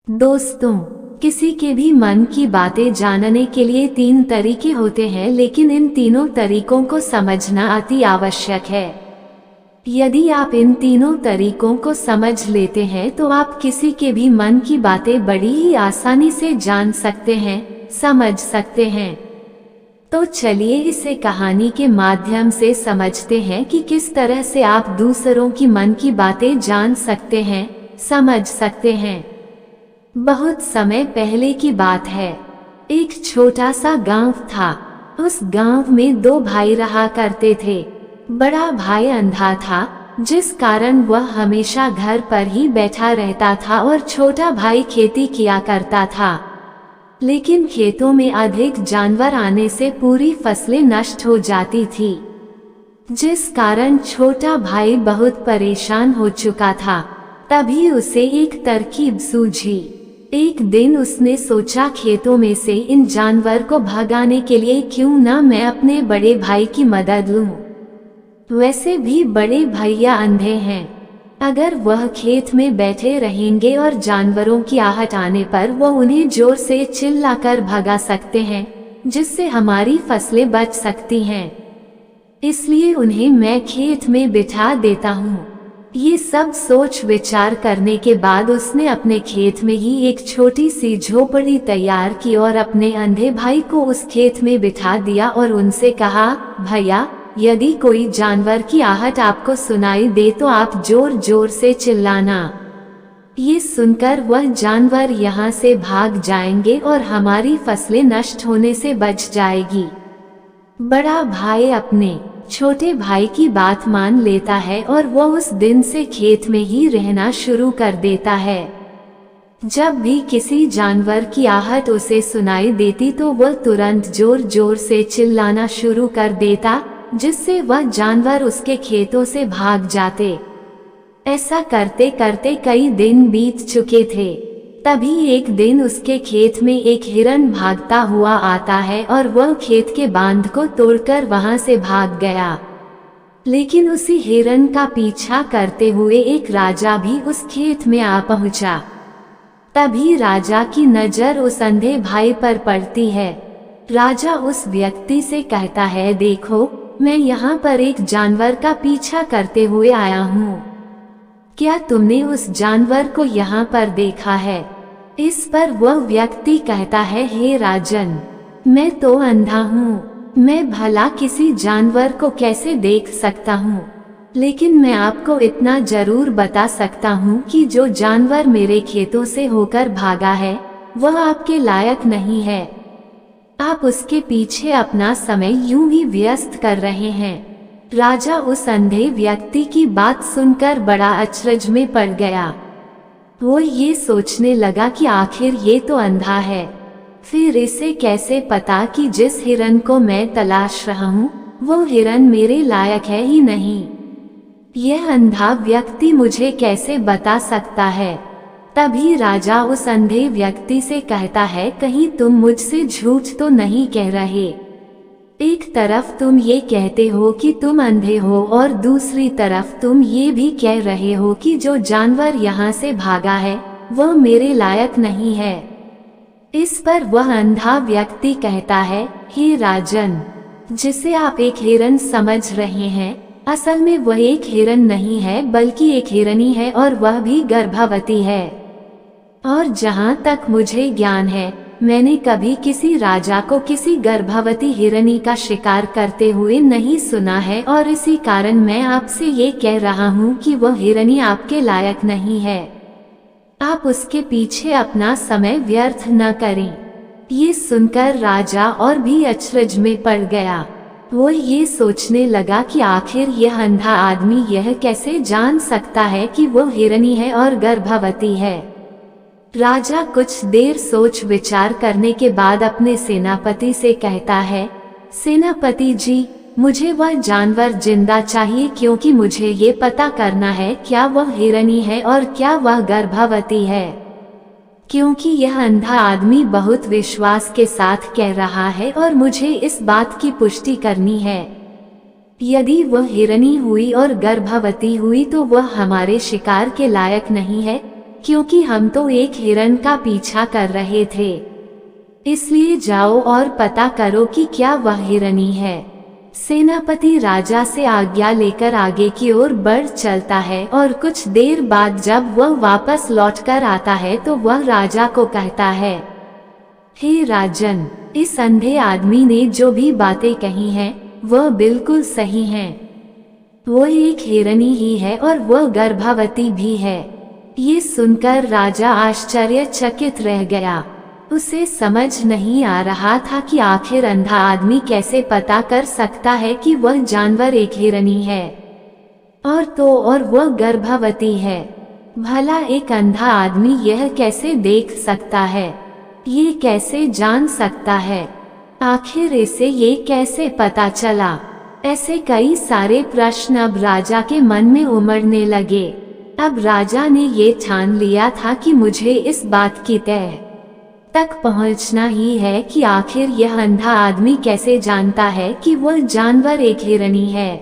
दोस्तों, किसी के भी मन की बातें जानने के लिए 3 तरीके होते हैं, लेकिन इन तीनों तरीकों को समझना अति आवश्यक है। यदि आप इन तीनों तरीकों को समझ लेते हैं तो आप किसी के भी मन की बातें बड़ी ही आसानी से जान सकते हैं, समझ सकते हैं। तो चलिए इसे कहानी के माध्यम से समझते हैं कि किस तरह से आप दूसरों की मन की बातें जान सकते हैं, समझ सकते हैं। बहुत समय पहले की बात है। एक छोटा सा गांव था। उस गांव में 2 भाई रहा करते थे। बड़ा भाई अंधा था, जिस कारण वह हमेशा घर पर ही बैठा रहता था और छोटा भाई खेती किया करता था। लेकिन खेतों में अधिक जानवर आने से पूरी फसलें नष्ट हो जाती थी, जिस कारण छोटा भाई बहुत परेशान हो चुका था। तभी उसे एक तरकीब सूझी। एक दिन उसने सोचा, खेतों में से इन जानवर को भगाने के लिए क्यों ना मैं अपने बड़े भाई की मदद लूं। वैसे भी बड़े भैया अंधे हैं। अगर वह खेत में बैठे रहेंगे और जानवरों की आहट आने पर वो उन्हें जोर से चिल्लाकर भगा सकते हैं, जिससे हमारी फसलें बच सकती हैं। इसलिए उन्हें मैं खेत में बिठा देता हूँ। ये सब सोच विचार करने के बाद उसने अपने खेत में ही एक छोटी सी झोपड़ी तैयार की और अपने अंधे भाई को उस खेत में बिठा दिया और उनसे कहा, भैया, यदि कोई जानवर की आहट आपको सुनाई दे तो आप जोर जोर से चिल्लाना। ये सुनकर वह जानवर यहाँ से भाग जाएंगे और हमारी फसलें नष्ट होने से बच जाएगी। बड़ा भाई अपने छोटे भाई की बात मान लेता है और वो उस दिन से खेत में ही रहना शुरू कर देता है। जब भी किसी जानवर की आहट उसे सुनाई देती तो वह तुरंत जोर जोर से चिल्लाना शुरू कर देता, जिससे वह जानवर उसके खेतों से भाग जाते। ऐसा करते करते कई दिन बीत चुके थे। तभी एक दिन उसके खेत में एक हिरन भागता हुआ आता है और वह खेत के बांध को तोड़कर वहां से भाग गया। लेकिन उसी हिरन का पीछा करते हुए एक राजा भी उस खेत में आ पहुंचा। तभी राजा की नजर उस अंधे भाई पर पड़ती है। राजा उस व्यक्ति से कहता है, देखो, मैं यहाँ पर एक जानवर का पीछा करते हुए आया हूँ। क्या तुमने उस जानवर को यहाँ पर देखा है? इस पर वह व्यक्ति कहता है, हे राजन, मैं तो अंधा हूँ, मैं भला किसी जानवर को कैसे देख सकता हूँ। लेकिन मैं आपको इतना जरूर बता सकता हूँ कि जो जानवर मेरे खेतों से होकर भागा है वह आपके लायक नहीं है। आप उसके पीछे अपना समय यूं ही व्यस्त कर रहे हैं। राजा उस अंधे व्यक्ति की बात सुनकर बड़ा अचरज में पड़ गया। वो ये सोचने लगा कि आखिर ये तो अंधा है, फिर इसे कैसे पता कि जिस हिरन को मैं तलाश रहा हूँ वो हिरन मेरे लायक है ही नहीं। यह अंधा व्यक्ति मुझे कैसे बता सकता है। तभी राजा उस अंधे व्यक्ति से कहता है, कहीं तुम मुझसे झूठ तो नहीं कह रहे। एक तरफ तुम ये कहते हो कि तुम अंधे हो और दूसरी तरफ तुम ये भी कह रहे हो कि जो जानवर यहाँ से भागा है वह मेरे लायक नहीं है। इस पर वह अंधा व्यक्ति कहता है, हे राजन, जिसे आप एक हिरन समझ रहे हैं, असल में वह एक हिरन नहीं है बल्कि एक हिरनी है और वह भी गर्भवती है। और जहाँ तक मुझे ज्ञान है, मैंने कभी किसी राजा को किसी गर्भवती हिरनी का शिकार करते हुए नहीं सुना है और इसी कारण मैं आपसे ये कह रहा हूँ कि वह हिरनी आपके लायक नहीं है। आप उसके पीछे अपना समय व्यर्थ न करें। ये सुनकर राजा और भी अचरज में पड़ गया। वो ये सोचने लगा कि आखिर यह अंधा आदमी यह कैसे जान सकता है कि वो हिरनी है और गर्भवती है। राजा कुछ देर सोच विचार करने के बाद अपने सेनापति से कहता है, सेनापति जी, मुझे वह जानवर जिंदा चाहिए क्योंकि मुझे ये पता करना है क्या वह हिरनी है और क्या वह गर्भवती है। क्योंकि यह अंधा आदमी बहुत विश्वास के साथ कह रहा है और मुझे इस बात की पुष्टि करनी है। यदि वह हिरनी हुई और गर्भवती हुई तो वह हमारे शिकार के लायक नहीं है, क्योंकि हम तो एक हिरण का पीछा कर रहे थे। इसलिए जाओ और पता करो कि क्या वह हिरनी है। सेनापति राजा से आज्ञा लेकर आगे की ओर बढ़ चलता है और कुछ देर बाद जब वह वापस लौटकर आता है तो वह राजा को कहता है, हे राजन, इस अंधे आदमी ने जो भी बातें कही हैं, वह बिल्कुल सही हैं। वो एक हिरनी ही है और वह गर्भवती भी है। ये सुनकर राजा आश्चर्यचकित रह गया। उसे समझ नहीं आ रहा था कि आखिर अंधा आदमी कैसे पता कर सकता है कि वह जानवर एक हिरनी है और वह गर्भवती है। भला एक अंधा आदमी यह कैसे देख सकता है? ये कैसे जान सकता है? आखिर इसे ये कैसे पता चला? ऐसे कई सारे प्रश्न अब राजा के मन में उमड़ने लगे। अब राजा ने ये ठान लिया था कि मुझे इस बात की तह तक पहुंचना ही है कि आखिर यह अंधा आदमी कैसे जानता है कि वह जानवर एक हिरनी है।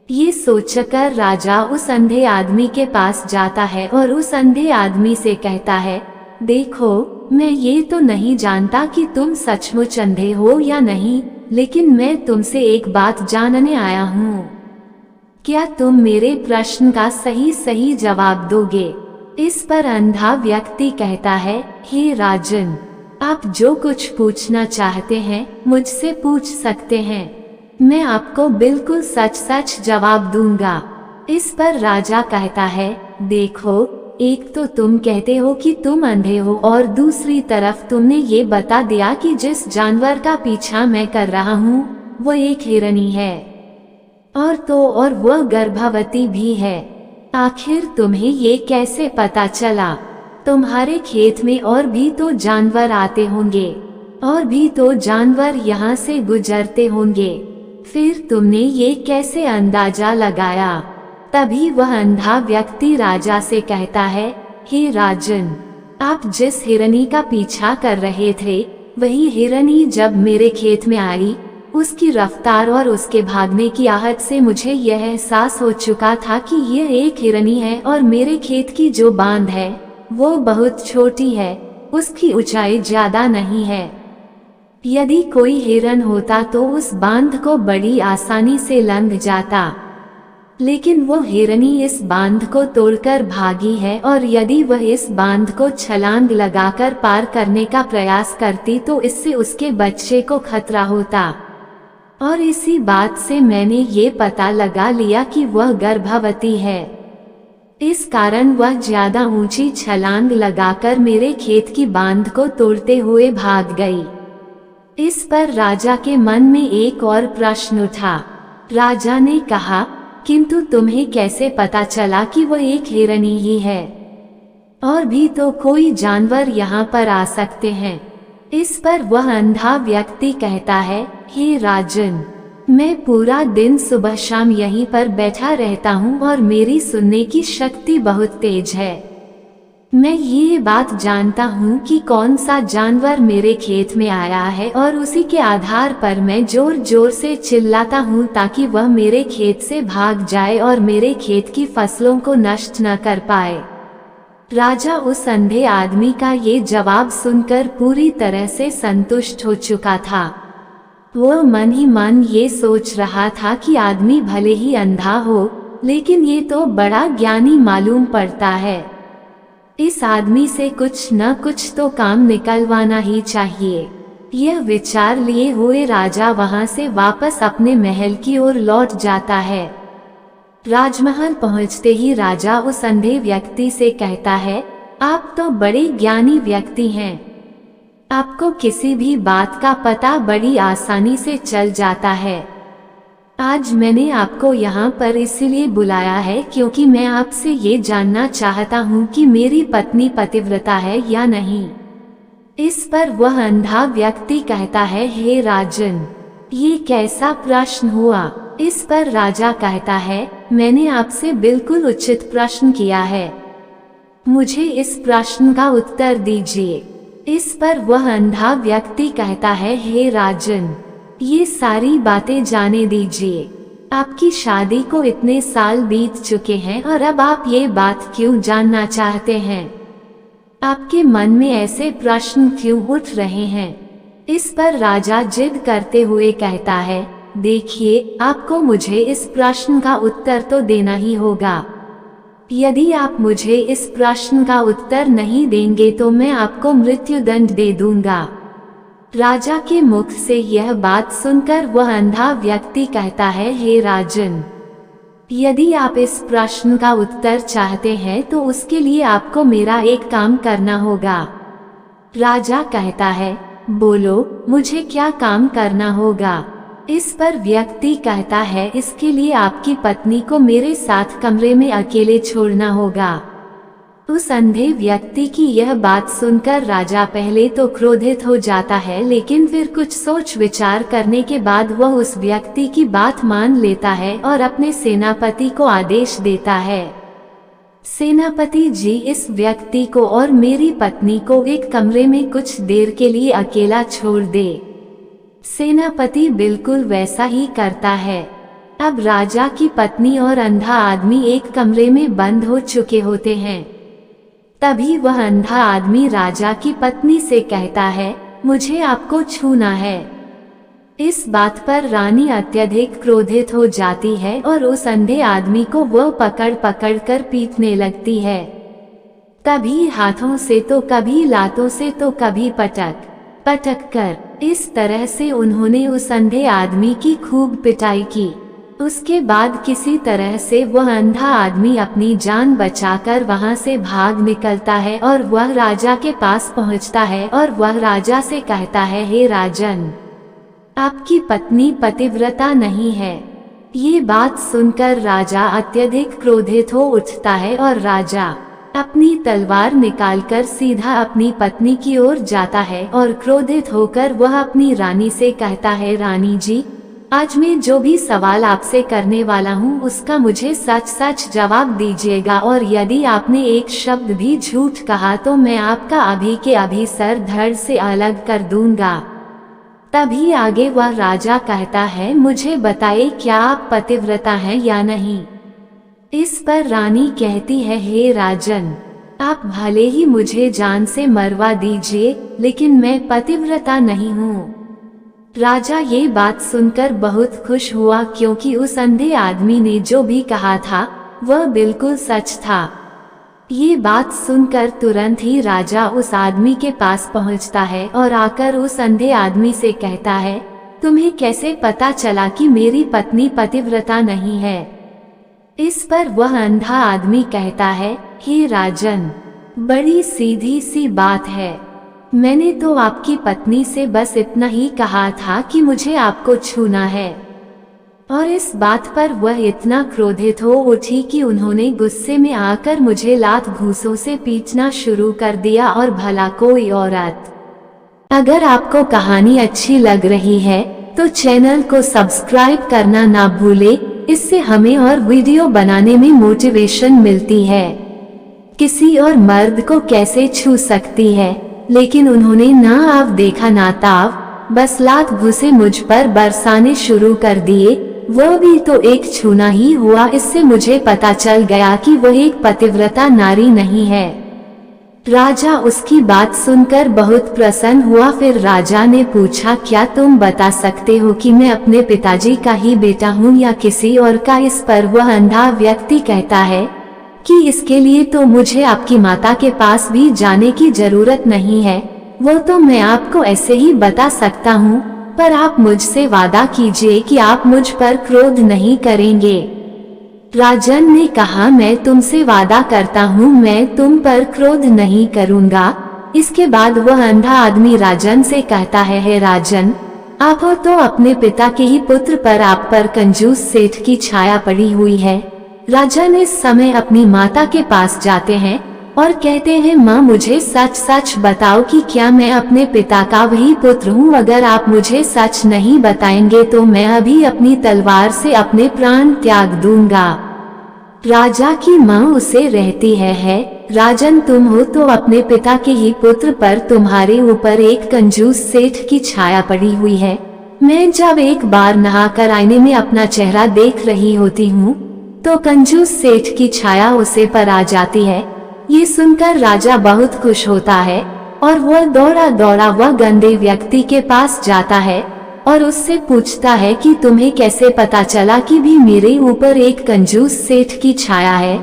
ये सोचकर राजा उस अंधे आदमी के पास जाता है और उस अंधे आदमी से कहता है, देखो, मैं ये तो नहीं जानता कि तुम सचमुच अंधे हो या नहीं, लेकिन मैं तुमसे एक बात जानने आया हूँ। क्या तुम मेरे प्रश्न का सही सही जवाब दोगे? इस पर अंधा व्यक्ति कहता है, हे राजन, आप जो कुछ पूछना चाहते हैं मुझसे पूछ सकते हैं। मैं आपको बिल्कुल सच सच जवाब दूंगा। इस पर राजा कहता है, देखो, एक तो तुम कहते हो कि तुम अंधे हो और दूसरी तरफ तुमने ये बता दिया कि जिस जानवर का पीछा मैं कर रहा हूँ वो एक हिरनी है और वह गर्भवती भी है। आखिर तुम्हें ये कैसे पता चला? तुम्हारे खेत में और भी तो जानवर आते होंगे, और भी तो जानवर यहाँ से गुजरते होंगे, फिर तुमने ये कैसे अंदाजा लगाया? तभी वह अंधा व्यक्ति राजा से कहता है, हे राजन, आप जिस हिरनी का पीछा कर रहे थे वही हिरनी जब मेरे खेत में आई, उसकी रफ्तार और उसके भागने की आहट से मुझे यह एहसास हो चुका था कि यह एक हिरनी है और मेरे खेत की जो बांध है वो बहुत छोटी है, उसकी ऊंचाई ज्यादा नहीं है। यदि कोई हिरन होता तो उस बांध को बड़ी आसानी से लंघ जाता, लेकिन वो हिरनी इस बांध को तोड़कर भागी है और यदि वह इस बांध को छलांग लगाकर पार करने का प्रयास करती तो इससे उसके बच्चे को खतरा होता। और इसी बात से मैंने ये पता लगा लिया कि वह गर्भवती है। इस कारण वह ज्यादा ऊंची छलांग लगाकर मेरे खेत की बांध को तोड़ते हुए भाग गई। इस पर राजा के मन में एक और प्रश्न उठा। राजा ने कहा, किंतु तुम्हें कैसे पता चला कि वह एक हिरनी ही है? और भी तो कोई जानवर यहाँ पर आ सकते हैं। इस पर वह अंधा व्यक्ति कहता है, हे राजन, मैं पूरा दिन सुबह शाम यहीं पर बैठा रहता हूँ और मेरी सुनने की शक्ति बहुत तेज है। मैं ये बात जानता हूँ कि कौन सा जानवर मेरे खेत में आया है और उसी के आधार पर मैं जोर जोर से चिल्लाता हूँ ताकि वह मेरे खेत से भाग जाए और मेरे खेत की फसलों को नष्ट न कर पाए। राजा उस अंधे आदमी का ये जवाब सुनकर पूरी तरह से संतुष्ट हो चुका था। वह मन ही मन ये सोच रहा था कि आदमी भले ही अंधा हो, लेकिन ये तो बड़ा ज्ञानी मालूम पड़ता है। इस आदमी से कुछ न कुछ तो काम निकलवाना ही चाहिए। यह विचार लिए हुए राजा वहां से वापस अपने महल की ओर लौट जाता है। राजमहल पहुंचते ही राजा उस अंधे व्यक्ति से कहता है, आप तो बड़े ज्ञानी व्यक्ति हैं। आपको किसी भी बात का पता बड़ी आसानी से चल जाता है। आज मैंने आपको यहाँ पर इसलिए बुलाया है क्योंकि मैं आपसे ये जानना चाहता हूँ कि मेरी पत्नी पतिव्रता है या नहीं। इस पर वह अंधा व्यक्ति कहता है, हे राजन, ये कैसा प्रश्न हुआ? इस पर राजा कहता है, मैंने आपसे बिल्कुल उचित प्रश्न किया है, मुझे इस प्रश्न का उत्तर दीजिए। इस पर वह अंधा व्यक्ति कहता है, हे राजन, ये सारी बातें जाने दीजिए। आपकी शादी को इतने साल बीत चुके हैं और अब आप ये बात क्यों जानना चाहते हैं? आपके मन में ऐसे प्रश्न क्यों उठ रहे हैं? इस पर राजा जिद करते हुए कहता है, देखिए, आपको मुझे इस प्रश्न का उत्तर तो देना ही होगा। यदि आप मुझे इस प्रश्न का उत्तर नहीं देंगे तो मैं आपको मृत्युदंड दे दूंगा। राजा के मुख से यह बात सुनकर वह अंधा व्यक्ति कहता है, हे राजन, यदि आप इस प्रश्न का उत्तर चाहते हैं तो उसके लिए आपको मेरा एक काम करना होगा। राजा कहता है, बोलो, मुझे क्या काम करना होगा? इस पर व्यक्ति कहता है, इसके लिए आपकी पत्नी को मेरे साथ कमरे में अकेले छोड़ना होगा। उस अंधे व्यक्ति की यह बात सुनकर राजा पहले तो क्रोधित हो जाता है, लेकिन फिर कुछ सोच विचार करने के बाद वह उस व्यक्ति की बात मान लेता है और अपने सेनापति को आदेश देता है, सेनापति जी, इस व्यक्ति को और मेरी पत्नी को एक कमरे में कुछ देर के लिए अकेला छोड़ दे। सेनापति बिल्कुल वैसा ही करता है। अब राजा की पत्नी और अंधा आदमी एक कमरे में बंद हो चुके होते हैं। तभी वह अंधा आदमी राजा की पत्नी से कहता है, मुझे आपको छूना है। इस बात पर रानी अत्यधिक क्रोधित हो जाती है और उस अंधे आदमी को वह पकड़ पकड़ कर पीटने लगती है। कभी हाथों से तो कभी लातों से तो कभी पटक पटक कर। इस तरह से उन्होंने उस अंधे आदमी की खूब पिटाई की। उसके बाद किसी तरह से वह अंधा आदमी अपनी जान बचाकर वहां से भाग निकलता है और वह राजा के पास पहुंचता है और वह राजा से कहता है, हे राजन, आपकी पत्नी पतिव्रता नहीं है। ये बात सुनकर राजा अत्यधिक क्रोधित हो उठता है और राजा अपनी तलवार निकालकर सीधा अपनी पत्नी की ओर जाता है और क्रोधित होकर वह अपनी रानी से कहता है, रानी जी, आज मैं जो भी सवाल आपसे करने वाला हूँ उसका मुझे सच सच जवाब दीजिएगा, और यदि आपने एक शब्द भी झूठ कहा तो मैं आपका अभी के अभी सर धड़ से अलग कर दूंगा। तभी आगे वह राजा कहता है, मुझे बताइए, क्या आप पतिव्रता हैं या नहीं? इस पर रानी कहती है, हे राजन, आप भले ही मुझे जान से मरवा दीजिए, लेकिन मैं पतिव्रता नहीं हूँ। राजा ये बात सुनकर बहुत खुश हुआ, क्योंकि उस अंधे आदमी ने जो भी कहा था वह बिल्कुल सच था। ये बात सुनकर तुरंत ही राजा उस आदमी के पास पहुंचता है और आकर उस अंधे आदमी से कहता है, तुम्हें कैसे पता चला कि मेरी पत्नी पतिव्रता नहीं है? इस पर वह अंधा आदमी कहता है, हे राजन, बड़ी सीधी सी बात है। मैंने तो आपकी पत्नी से बस इतना ही कहा था कि मुझे आपको छूना है, और इस बात पर वह इतना क्रोधित हो उठी कि उन्होंने गुस्से में आकर मुझे लात घूंसों से पीटना शुरू कर दिया। और भला कोई औरत। अगर आपको कहानी अच्छी लग रही है तो चैनल को सब्सक्राइब करना ना भूले, इससे हमें और वीडियो बनाने में मोटिवेशन मिलती है। किसी और मर्द को कैसे छू सकती है, लेकिन उन्होंने ना आव देखा ना ताव, बस लात घुसे मुझ पर बरसाने शुरू कर दिए। वह भी तो एक छूना ही हुआ। इससे मुझे पता चल गया कि वह एक पतिव्रता नारी नहीं है। राजा उसकी बात सुनकर बहुत प्रसन्न हुआ। फिर राजा ने पूछा, क्या तुम बता सकते हो कि मैं अपने पिताजी का ही बेटा हूँ या किसी और का? इस पर वह अंधा व्यक्ति कहता है कि इसके लिए तो मुझे आपकी माता के पास भी जाने की जरूरत नहीं है, वो तो मैं आपको ऐसे ही बता सकता हूँ, पर आप मुझसे वादा कीजिए कि आप मुझ पर क्रोध नहीं करेंगे। राजन ने कहा, मैं तुमसे वादा करता हूँ मैं तुम पर क्रोध नहीं करूँगा। इसके बाद वह अंधा आदमी राजन से कहता है, हे राजन, आप हो तो अपने पिता के ही पुत्र पर आप पर कंजूस सेठ की छाया पड़ी हुई है। राजन इस समय अपनी माता के पास जाते हैं और कहते हैं, माँ मुझे सच सच बताओ कि क्या मैं अपने पिता का वही पुत्र हूँ? अगर आप मुझे सच नहीं बताएंगे तो मैं अभी अपनी तलवार से अपने प्राण त्याग दूंगा। राजा की माँ उसे रहती है, राजन तुम हो तो अपने पिता के ही पुत्र पर तुम्हारे ऊपर एक कंजूस सेठ की छाया पड़ी हुई है। मैं जब एक बार नहाकर आईने में अपना चेहरा देख रही होती हूँ तो कंजूस सेठ की छाया उसे पर आ जाती है। ये सुनकर राजा बहुत खुश होता है और वह दौड़ा दौड़ा वह गंदे व्यक्ति के पास जाता है और उससे पूछता है कि तुम्हें कैसे पता चला कि भी मेरे ऊपर एक कंजूस सेठ की छाया है।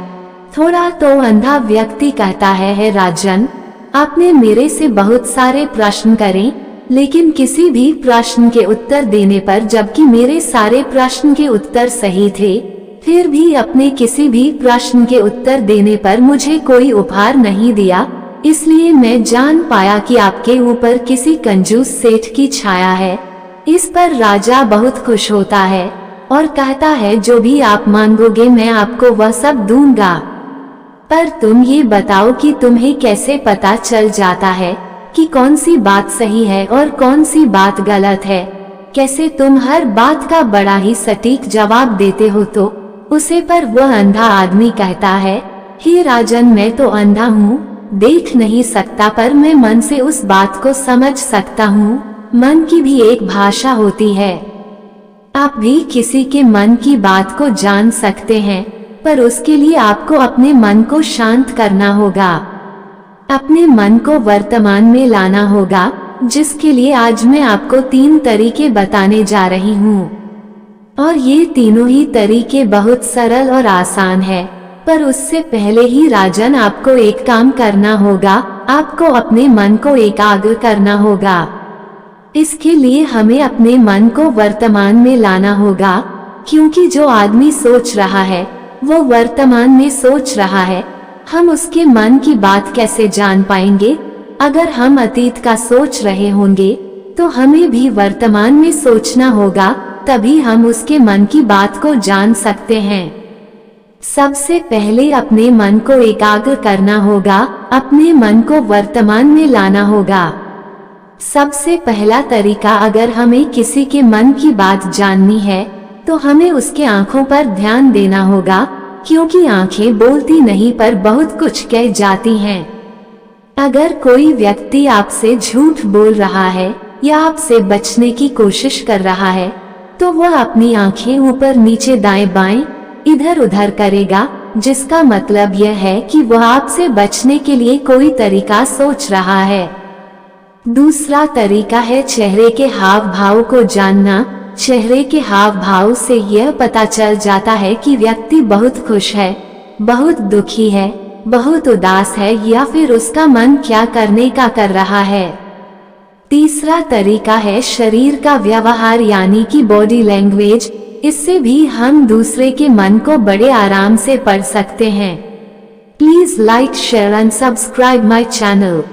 थोड़ा तो अंधा व्यक्ति कहता है राजन, आपने मेरे से बहुत सारे प्रश्न करे लेकिन किसी भी प्रश्न के उत्तर देने पर, जबकि मेरे सारे प्रश्न के उत्तर सही थे, फिर भी अपने किसी भी प्रश्न के उत्तर देने पर मुझे कोई उपहार नहीं दिया। इसलिए मैं जान पाया कि आपके ऊपर किसी कंजूस सेठ की छाया है। इस पर राजा बहुत खुश होता है और कहता है जो भी आप मांगोगे मैं आपको वह सब दूंगा। पर तुम ये बताओ कि तुम्हें कैसे पता चल जाता है कि कौन सी बात सही है और कौन सी बात गलत है? कैसे तुम हर बात का बड़ा ही सटीक जवाब देते हो? तो उसे पर वह अंधा आदमी कहता है, हे राजन, मैं तो अंधा हूँ, देख नहीं सकता, पर मैं मन से उस बात को समझ सकता हूँ। मन की भी एक भाषा होती है। आप भी किसी के मन की बात को जान सकते हैं, पर उसके लिए आपको अपने मन को शांत करना होगा, अपने मन को वर्तमान में लाना होगा, जिसके लिए आज मैं आपको 3 तरीके बताने जा रही हूँ। और ये तीनों ही तरीके बहुत सरल और आसान है। पर उससे पहले ही राजन आपको एक काम करना होगा, आपको अपने मन को एकाग्र करना होगा। इसके लिए हमें अपने मन को वर्तमान में लाना होगा, क्योंकि जो आदमी सोच रहा है वो वर्तमान में सोच रहा है। हम उसके मन की बात कैसे जान पाएंगे? अगर हम अतीत का सोच रहे होंगे तो हमें भी वर्तमान में सोचना होगा, तभी हम उसके मन की बात को जान सकते हैं। सबसे पहले अपने मन को एकाग्र करना होगा, अपने मन को वर्तमान में लाना होगा। सबसे पहला तरीका, अगर हमें किसी के मन की बात जाननी है तो हमें उसके आंखों पर ध्यान देना होगा, क्योंकि आंखें बोलती नहीं पर बहुत कुछ कह जाती हैं। अगर कोई व्यक्ति आपसे झूठ बोल रहा है या आपसे बचने की कोशिश कर रहा है तो वह अपनी आंखें ऊपर नीचे दाएं बाएं इधर उधर करेगा, जिसका मतलब यह है कि वह आपसे बचने के लिए कोई तरीका सोच रहा है। दूसरा तरीका है चेहरे के हाव भाव को जानना। चेहरे के हाव भाव से यह पता चल जाता है कि व्यक्ति बहुत खुश है, बहुत दुखी है, बहुत उदास है या फिर उसका मन क्या करने का कर रहा है। तीसरा तरीका है शरीर का व्यवहार, यानी कि बॉडी लैंग्वेज। इससे भी हम दूसरे के मन को बड़े आराम से पढ़ सकते हैं। Please like, share and subscribe my channel.